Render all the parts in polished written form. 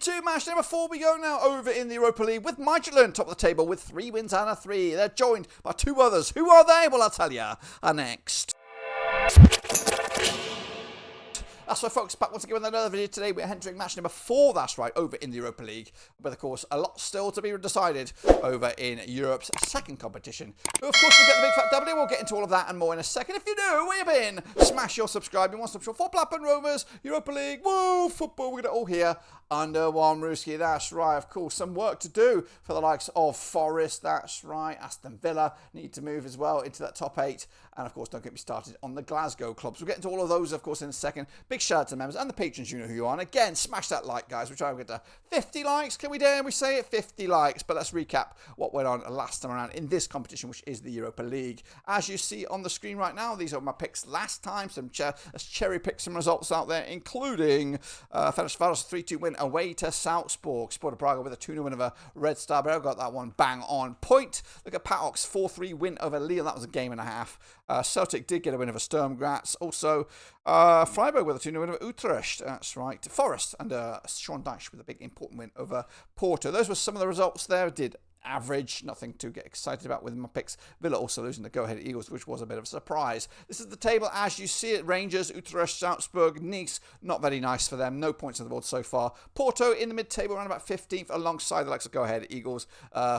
into match number 4. We go now over in the Europa League with Midtjylland top of the table with 3 wins and a 3. They're joined by 2 others. Who are they? Well, I'll tell you next. That's right, folks, back once again with another video today. We're entering match number 4, that's right, over in the Europa League. But, of course, a lot still to be decided over in Europe's second competition. But, of course, we'll get the big fat W. We'll get into all of that and more in a second. If you know where you've been, smash your subscribe. You want some for Blackburn Rovers, Europa League, woo, football. We're going to all here under one Ruski. That's right, of course, some work to do for the likes of Forest. That's right, Aston Villa need to move as well into that top 8. And, of course, don't get me started on the Glasgow clubs. We'll get into all of those, of course, in a second. Big shout out to the members and the patrons, you know who you are. And again, smash that like, guys. We're trying to get to 50 likes. Can we dare we say it? 50 likes. But let's recap what went on last time around in this competition, which is the Europa League. As you see on the screen right now, these are my picks last time. Let's cherry pick some results out there, including Feyenoord's 3-2 win away to Salzburg. Sporting Prague with a 2-0 win over Red Star Belgrade. Got that one bang on point. Look at PAOK's 4-3 win over Lille. That was a game and a half. Celtic did get a win over Sturm. Graz. Also, Freiburg with a 2-0 win over Utrecht. That's right. Forest and Sean Dyche with a big important win over Porto. Those were some of the results there. Did average, nothing to get excited about with my picks. Villa also losing the go-ahead Eagles, which was a bit of a surprise. This is the table as you see it. Rangers, Utrecht, Salzburg, Nice, not very nice for them. No points on the board so far. Porto in the mid-table, around about 15th, alongside the likes of go-ahead Eagles,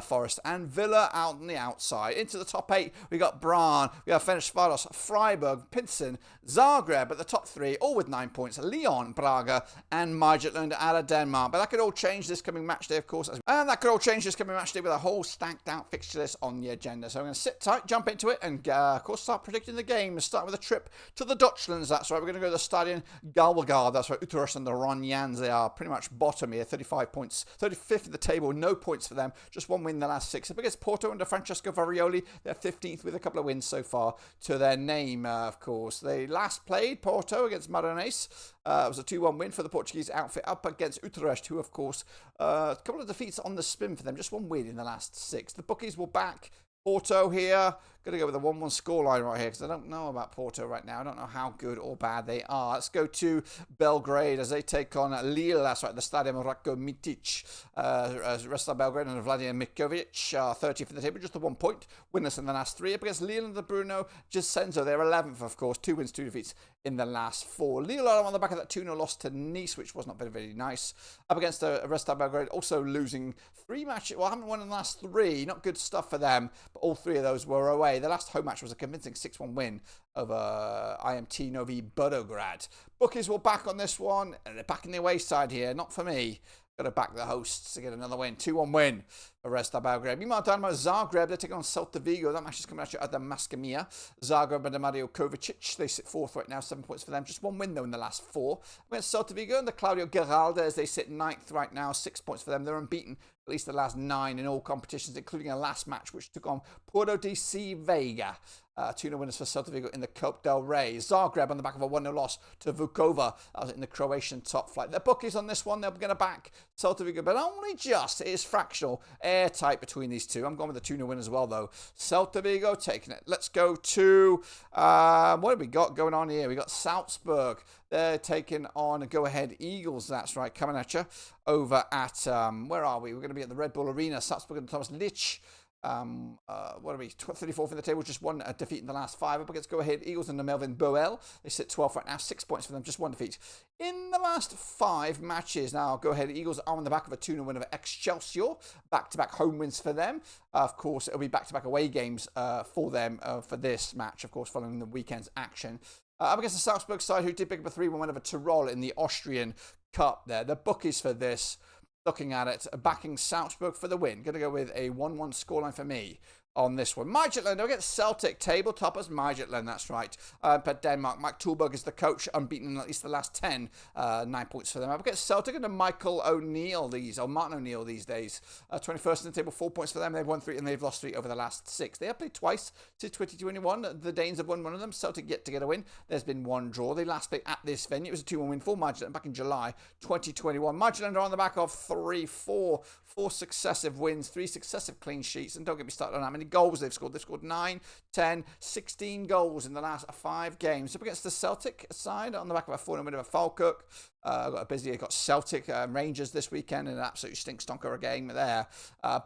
Forest, and Villa out on the outside. Into the top 8, we got Brann, we have Feyenoord, Freiburg, Pilsen, Zagreb at the top 3, all with 9 points. Lyon, Braga, and Midtjylland out of Denmark. But that could all change this coming match day, of course. And that could all change this coming match day with a whole stacked out fixture list on the agenda. So I'm going to sit tight, jump into it, and of course start predicting the game. Start with a trip to the Dutchlands. That's right. We're going to go to the Stadion Galwegaard. That's right. Utrecht and the Ronjans. They are pretty much bottom here. 35 points. 35th in the table. No points for them. Just 1 win in the last 6. Up against Porto under Francesco Varioli. They're 15th with a couple of wins so far to their name, of course. They last played Porto against Maranhães. It was a 2-1 win for the Portuguese outfit up against Utrecht, who, of course, a couple of defeats on the spin for them. Just 1 win in the last 6. The bookies will back Porto here. Going to go with a 1-1 scoreline right here because I don't know about Porto right now. I don't know how good or bad they are. Let's go to Belgrade as they take on Lille. That's right, the Stadium Ratko Mitic. Resta Belgrade and Vladimir Mikovic 30th in the table, just a 1 point. Winners in the last 3. Up against Lille and the Bruno Giacenzo. They're 11th, of course. 2 wins, 2 defeats in the last 4. Lille are on the back of that 2-0 loss to Nice, which was not very, very nice. Up against Resta Belgrade, also losing 3 matches. Well, haven't won in the last 3. Not good stuff for them, but all 3 of those were away. The last home match was a convincing 6-1 win over IMT Novi Beograd. Bookies will back on this one, and they're backing the away side here. Not for me. Got to back the hosts to get another win. 2-1 win for Resta Belgrade. Meanwhile, Dinamo Zagreb, they're taking on Celta Vigo. That match is coming at the Mascamia. Zagreb and Mario Kovacic, they sit 4th right now. 7 points for them. Just 1 win, though, in the last 4. Against Celta Vigo and the Claudio Geralda, as they sit 9th right now. 6 points for them. They're unbeaten at least the last 9 in all competitions, including a last match, which took on Porto de Veiga. 2-0 winners for Celta Vigo in the Copa del Rey. Zagreb on the back of a 1-0 loss to Vukova. That was in the Croatian top flight. Their bookies on this one, they're going to back Celta Vigo, but only just. It is fractional, airtight between these two. I'm going with the 2-0 win as well, though. Celta Vigo taking it. Let's go to, what have we got going on here? We got Salzburg. They're taking on Go-Ahead Eagles. That's right, coming at you over at, where are we? We're going to be at the Red Bull Arena. Salzburg and Thomas Lich. What are we? 34th in the table, just 1 defeat in the last 5. Up against Go-Ahead Eagles and the Melvin Boel. They sit 12th right now, 6 points for them, just 1 defeat in the last 5 matches. Now, Go-Ahead Eagles are on the back of a 2-0 win over Excelsior. Back-to-back home wins for them. Of course, it'll be back-to-back away games for them for this match, of course, following the weekend's action. Up against the Salzburg side, who did pick up a 3-1 win over Tyrol in the Austrian Cup there. The bookies for this, looking at it, backing Salzburg for the win. Going to go with a 1-1 scoreline for me on this one. Midtjylland, they'll get Celtic, table toppers, Midtjylland, that's right. But Denmark, Mike Tulberg is the coach, unbeaten in at least the last 10, 9 points for them. I'll get Celtic and Martin O'Neill these days. 21st in the table, 4 points for them. They've won 3 and they've lost 3 over the last 6. They have played twice since 2021. The Danes have won 1 of them. Celtic yet to get a win. There's been 1 draw. They last played at this venue. It was a 2-1 win for Midtjylland back in July 2021. Midtjylland are on the back of 4 successive wins, 3 successive clean sheets. And don't get me started on how many goals they've scored. They've scored 9, 10, 16 goals in the last 5 games. Up against the Celtic side on the back of a 4-0 win over Falkirk. Got a busy. Got Celtic Rangers this weekend in an absolute stink-stonker game there.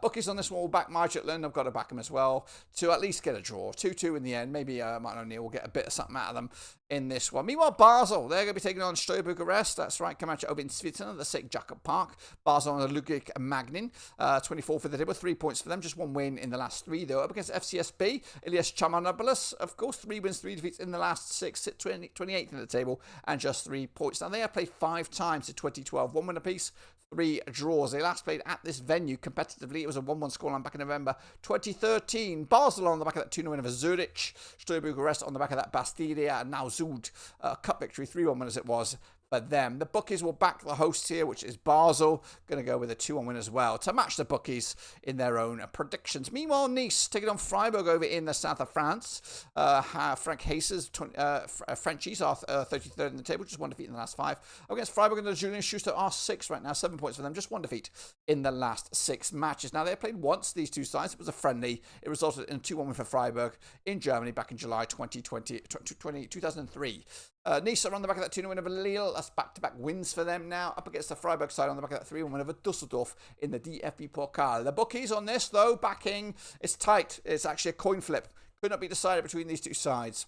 Bookies on this one will back Midtjylland. I've got to back them as well to at least get a draw. 2-2 in the end. Maybe Martin O'Neill will get a bit of something out of them in this one. Meanwhile, Basel, they're going to be taking on Steaua Bucharest. That's right, come out over in Switzerland, the St. Jakob Park. Basel on the Ludwig Magnin, 24 for the table, 3 points for them. Just 1 win in the last 3, though. Up against FCSB, Ilias Chamanopoulos, of course, 3 wins, 3 defeats in the last 6, sit 28th in the table, and just 3 points. Now, they have played 5 times in 2012, 1 win apiece, 3 draws. They last played at this venue competitively. It was a 1-1 scoreline back in November 2013. Basel on the back of that 2-0 win over Zurich. Steaua Bucharest on the back of that Bastilia and now Zud cup victory, 3-1 win as it was for them. The bookies will back the hosts here, which is Basel. Going to go with a 2-1 win as well to match the bookies in their own predictions. Meanwhile, Nice taking on Freiburg over in the south of France. Frank Hayes' Frenchies are 33rd in the table, just 1 defeat in the last 5. Against Freiburg and the Julian Schuster are 6 right now, 7 points for them, just 1 defeat in the last 6 matches. Now, they played once, these two sides. It was a friendly. It resulted in a 2-1 win for Freiburg in Germany back in July 2003. Nice are on the back of that 2-0 win over Lille. That's back-to-back wins for them now. Up against the Freiburg side on the back of that 3-1 win over Dusseldorf in the DFB Pokal. The bookies on this, though, backing, it's tight. It's actually a coin flip. Could not be decided between these two sides.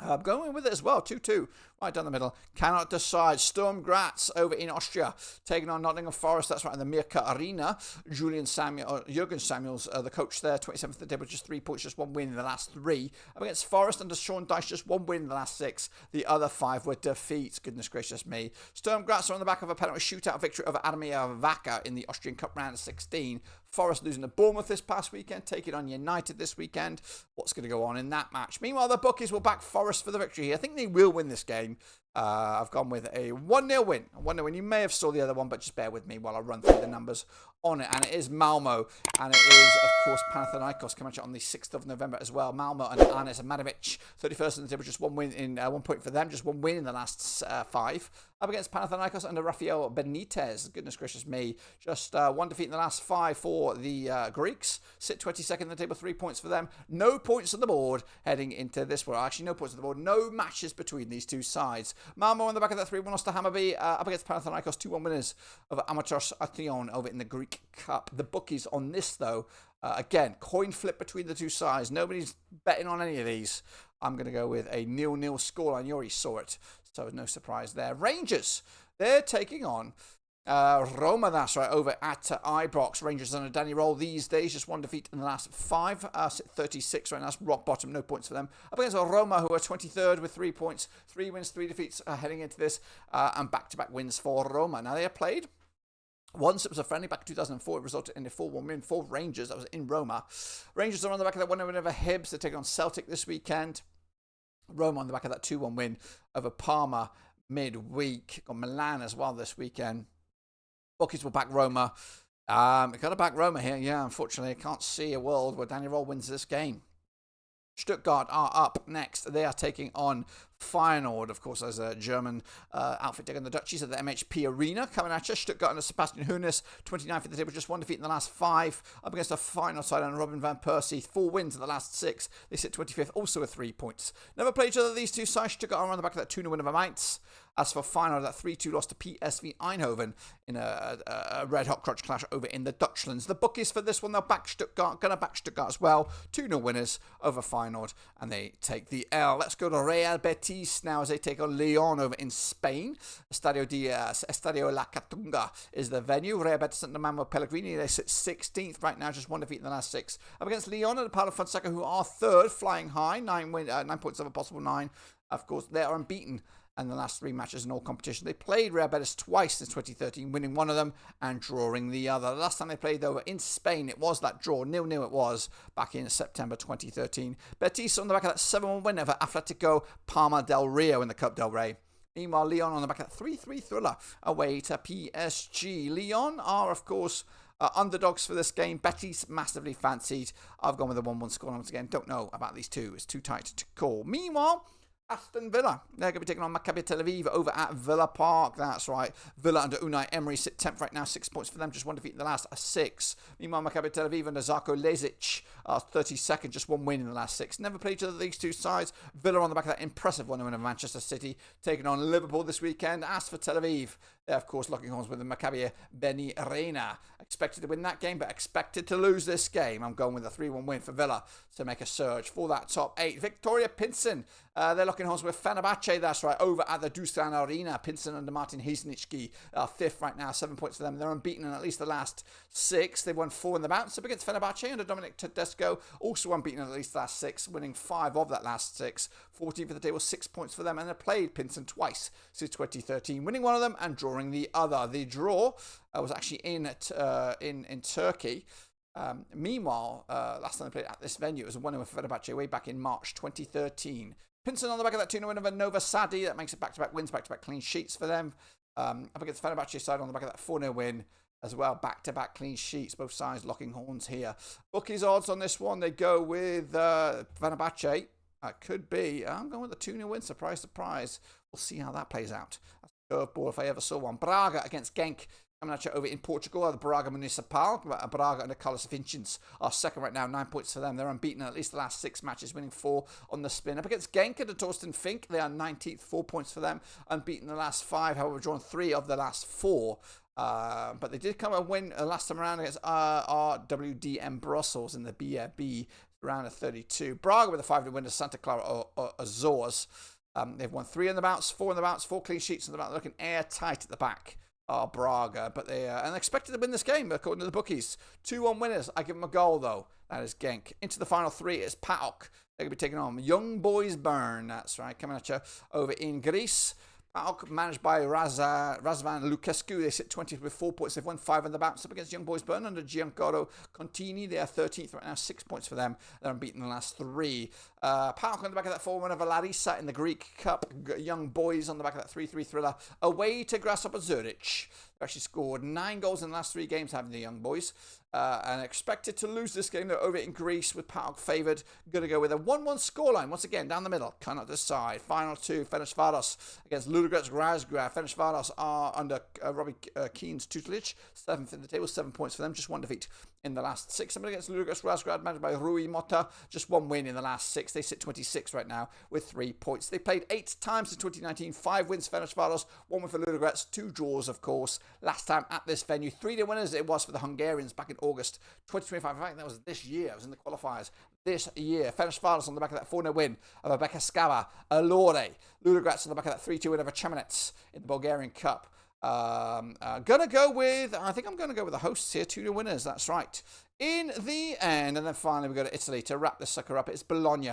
I'm going with it as well, 2-2, right down the middle. Cannot decide. Sturm Graz over in Austria, taking on Nottingham Forest. That's right in the Mirka Arena. Jürgen Samuels, the coach there, 27th the table, just 3 points, just 1 win in the last 3. Up against Forest under Sean Dyche, just 1 win in the last 6. The other 5 were defeats. Goodness gracious me. Sturm Graz are on the back of a penalty shootout victory over Admir Wacker in the Austrian Cup round of 16. Forest losing to Bournemouth this past weekend, taking on United this weekend. What's going to go on in that match? Meanwhile, the bookies will back Forest for the victory here. I think they will win this game. I've gone with a 1-0 win. A 1-0 win. You may have saw the other one, but just bear with me while I run through the numbers on it. And it is Malmo. And it is, of course, Panathinaikos coming out on the 6th of November as well. Malmo and Anes Madovic, 31st in the table, just 1 win in 1 point for them. Just 1 win in the last 5. Up against Panathinaikos under Rafael Benitez. Goodness gracious me. Just 1 defeat in the last 5 for the Greeks. Sit 22nd in the table, 3 points for them. No points on the board heading into this one. Actually, no points on the board. No matches between these two sides. Malmo on the back of that 3-1 loss to Hammarby. Up against Panathinaikos, 2-1 winners over Amateurs Athleon over in the Greek Cup. The bookies on this, though, again, coin flip between the two sides. Nobody's betting on any of these. I'm going to go with a 0-0 scoreline. You already saw it, so no surprise there. Rangers, they're taking on Roma, that's right, over at Ibrox. Rangers on a Danny roll these days, just 1 defeat in the last 5, 36 right now, that's rock bottom, no points for them. Up against Roma, who are 23rd with 3 points, 3 wins, 3 defeats heading into this, and back-to-back wins for Roma. Now, they have played once. It was a friendly back in 2004. It resulted in a 4-1 win for Rangers. That was in Roma. Rangers are on the back of that 1-0 win over Hibs. They're taking on Celtic this weekend. Roma on the back of that 2-1 win over Parma midweek. Got Milan as well this weekend. Bookies will back Roma. Got to back Roma here. Yeah, unfortunately, I can't see a world where Danny Roll wins this game. Stuttgart are up next. They are taking on Feyenoord, of course, as a German outfit taking the Dutchies at the MHP Arena. Coming at you, Stuttgart under Sebastian Hoeneß, 29th at the table, just 1 defeat in the last 5. Up against a Feyenoord side under Robin van Persie, 4 wins in the last 6. They sit 25th, also with 3 points. Never played each other, these two sides. Stuttgart are on the back of that 2-0 win over Mainz. As for Feyenoord, that 3-2 loss to PSV Eindhoven in a red-hot crotch clash over in the Dutchlands. The bookies for this one, they'll back Stuttgart. Going to back Stuttgart as well. 2-0 winners over Feyenoord, and they take the L. Let's go to Real Betis now as they take on Lyon over in Spain. Estadio La Catunga is the venue. Real Betis under Manuel Pellegrini, they sit 16th right now, just 1 defeat in the last 6. Up against Lyon and Paulo Fonseca, who are 3rd, flying high, 9 points of a possible 9. Of course, they are unbeaten in the last 3 matches in all competition. They played Real Betis twice since 2013, winning one of them and drawing the other. The last time they played, though, in Spain, it was that draw. 0-0 it was back in September 2013. Betis on the back of that 7-1 win over Atletico Palma del Rio in the Cup del Rey. Meanwhile, Lyon on the back of that 3-3 thriller away to PSG. Lyon are, of course, underdogs for this game. Betis massively fancied. I've gone with a 1-1 score once again. Don't know about these two. It's too tight to call. Meanwhile, Aston Villa. They're going to be taking on Maccabi Tel Aviv over at Villa Park. That's right. Villa under Unai Emery sit 10th right now. 6 points for them. Just one defeat in the last 6. Meanwhile, Maccabi Tel Aviv under Zarko Lezic are 32nd. Just one win in the last 6. Never played each other, these two sides. Villa on the back of that impressive 1-0 win of Manchester City. Taking on Liverpool this weekend. As for Tel Aviv, they're, of course, locking horns with the Maccabi Beni Reina. Expected to win that game, but expected to lose this game. I'm going with a 3-1 win for Villa to make a surge for that top 8. Victoria Pilsen, they're locking horns with Fenerbahce, that's right, over at the Dusan Arena. Pilsen under Martin Hiznicki are 5th right now, 7 points for them. They're unbeaten in at least the last 6. They've won 4 in the bounce up against Fenerbahce under Dominic Tedesco, also unbeaten in at least the last 6, winning 5 of that last 6. 14th for the table, 6 points for them, and they've played Pilsen twice since 2013, winning one of them and drawing the other. The draw was actually in Turkey. Meanwhile, last time they played at this venue, it was a 1-0 for Fenerbahce way back in March 2013. Pilsen on the back of that 2-0 win over Nova Sadi. That makes it back-to-back wins, back-to-back clean sheets for them. Up against Fenerbahce side on the back of that 4-0 win as well. Back-to-back clean sheets, both sides locking horns here. Bookies odds on this one, they go with Fenerbahce. Could be. I'm going with a 2-0 win. Surprise, surprise. We'll see how that plays out. That's a curveball if I ever saw one. Braga against Genk. Coming at you over in Portugal, the Braga Municipal. Braga under Carlos Vincents are 2nd right now, 9 points for them. They're unbeaten in at least the last 6 matches, winning 4 on the spin. Up against Genk under Torsten Fink, they are 19th, 4 points for them. Unbeaten in the last 5, however, drawn 3 of the last 4. But they did come and win last time around against RWDM Brussels in the BRB round of 32. Braga with a 5-0 win to Santa Clara Azores. They've won 3 in the bounce, 4 in the bounce, 4 clean sheets in the bounce, looking airtight at the back. Braga, but they are expected to win this game according to the bookies. 2-1 winners. I give them a goal though. That is Genk. Into the final 3 is PAOK. They're going to be taking on Young Boys Bern. That's right, coming at you over in Greece. PAOK managed by Razvan Lucescu. They sit 20th with 4 points. They've won 5 in the bounce up against Young Boys Bern under Giancarlo Contini. They are 13th right now, 6 points for them. They're unbeaten in the last 3. PAOK on the back of that 4-1 over Larissa in the Greek Cup. Young Boys on the back of that 3-3 thriller away to Grasshopper Zurich. They've actually scored 9 goals in the last 3 games, having the Young Boys. And expected to lose this game. They're over in Greece with PAOK favoured. Going to go with a 1-1 scoreline. Once again, down the middle. Cannot decide. Final 2, Ferencváros against Ludogorets Razgrad. Ferencváros are under Robbie Keane's tutelage. 7th in the table, 7 points for them. Just 1 defeat in the last 6. Somebody against Ludogorets Razgrad, managed by Rui Mota. Just 1 win in the last 6. They sit 26 right now with 3 points. They played 8 times in 2019. 5 wins Ferencváros, 1 win for Ludogorets, 2 draws, of course. Last time at this venue. 3-0 winners it was for the Hungarians back in August 2025. In fact, that was this year. I was in the qualifiers this year. Ferencváros on the back of that 4-0 win of Abeka Skava, Alore. Ludogorets on the back of that 3-2 win over Chamonix in the Bulgarian Cup. Gonna go with, I think I'm going to go with the hosts here. 2-0 winners, that's right. In the end, and then finally we go to Italy to wrap this sucker up. It's Bologna.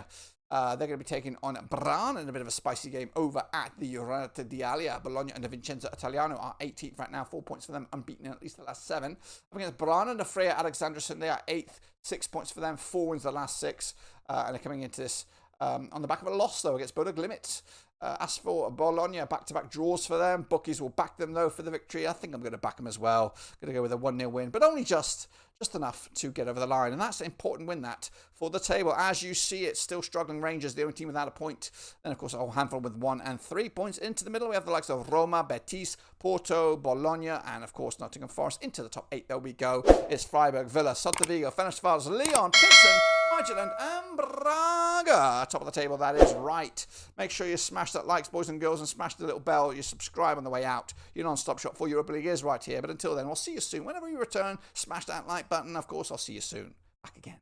They're going to be taking on Brann in a bit of a spicy game over at the Urata d'Italia. Bologna under Vincenzo Italiano are 18th right now, 4 points for them, unbeaten in at least the last 7. Up against Brann under Freya Alexanderson, they are 8th, 6 points for them, 4 wins the last 6. And they're coming into this on the back of a loss, though, against Bodo Glimt. As for Bologna, back-to-back draws for them. Bookies will back them, though, for the victory. I think I'm going to back them as well. Going to go with a 1-0 win, but only just enough to get over the line. And that's an important win, that, for the table. As you see, it's still struggling. Rangers, the only team without a point. Then, of course, a whole handful with 1 and 3 points. Into the middle, we have the likes of Roma, Betis, Porto, Bologna, and, of course, Nottingham Forest. Into the top 8, there we go. It's Freiburg, Villa, Celta Vigo, Fenerbahce, Lyon, Pilsen, Midtjylland, and Braga. Top of the table, that is right. Make sure you smash that likes, boys and girls, and smash the little bell. You subscribe on the way out. Your non-stop shop for Europa League is right here. But until then, we'll see you soon. Whenever you return, smash that like button. Of course, I'll see you soon. Back again.